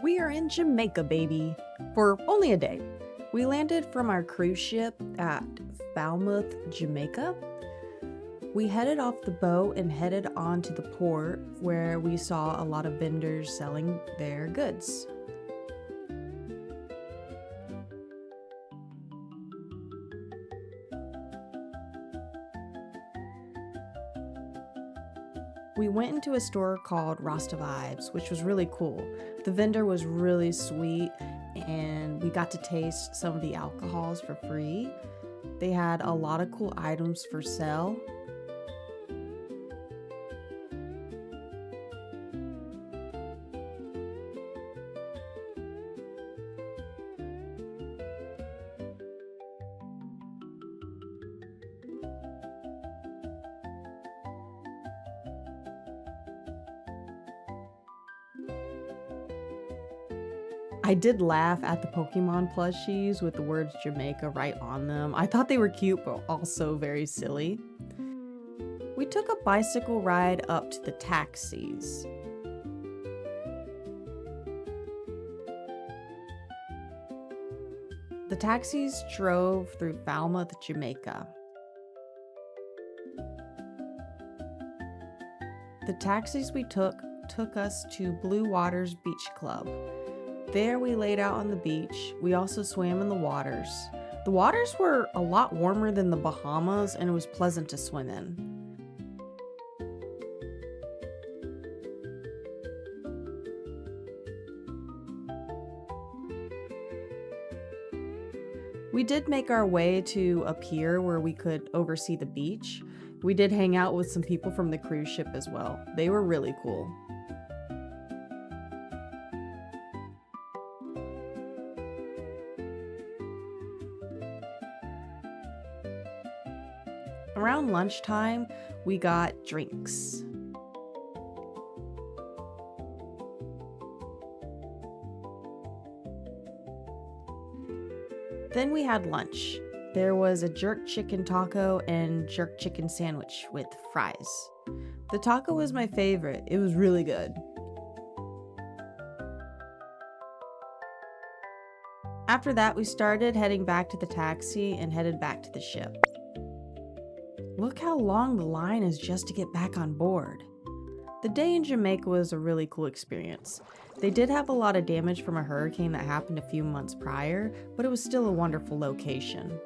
We are in Jamaica, baby, for only a day. We landed from our cruise ship at Falmouth, Jamaica. We headed off the boat and headed on to the port where we saw a lot of vendors selling their goods. We went into a store called Rasta Vibes, which was really cool. The vendor was really sweet, and we got to taste some of the alcohols for free. They had a lot of cool items for sale. I did laugh at the Pokemon plushies with the words Jamaica right on them. I thought they were cute, but also very silly. We took a bicycle ride up to the taxis. The taxis drove through Falmouth, Jamaica. The taxis we took us to Blue Waters Beach Club. There we laid out on the beach. We also swam in the waters. The waters were a lot warmer than the Bahamas, and it was pleasant to swim in. We did make our way to a pier where we could oversee the beach. We did hang out with some people from the cruise ship as well. They were really cool. Around lunchtime, we got drinks. Then we had lunch. There was a jerk chicken taco and jerk chicken sandwich with fries. The taco was my favorite. It was really good. After that, we started heading back to the taxi and headed back to the ship. Look how long the line is just to get back on board. The day in Jamaica was a really cool experience. They did have a lot of damage from a hurricane that happened a few months prior, but it was still a wonderful location.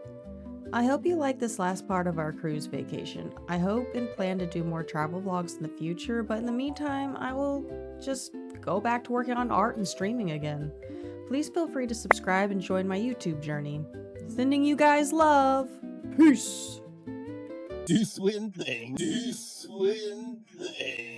I hope you like this last part of our cruise vacation. I hope and plan to do more travel vlogs in the future, but in the meantime, I will just go back to working on art and streaming again. Please feel free to subscribe and join my YouTube journey. Sending you guys love. Peace. Do swing thing. Do swing thing.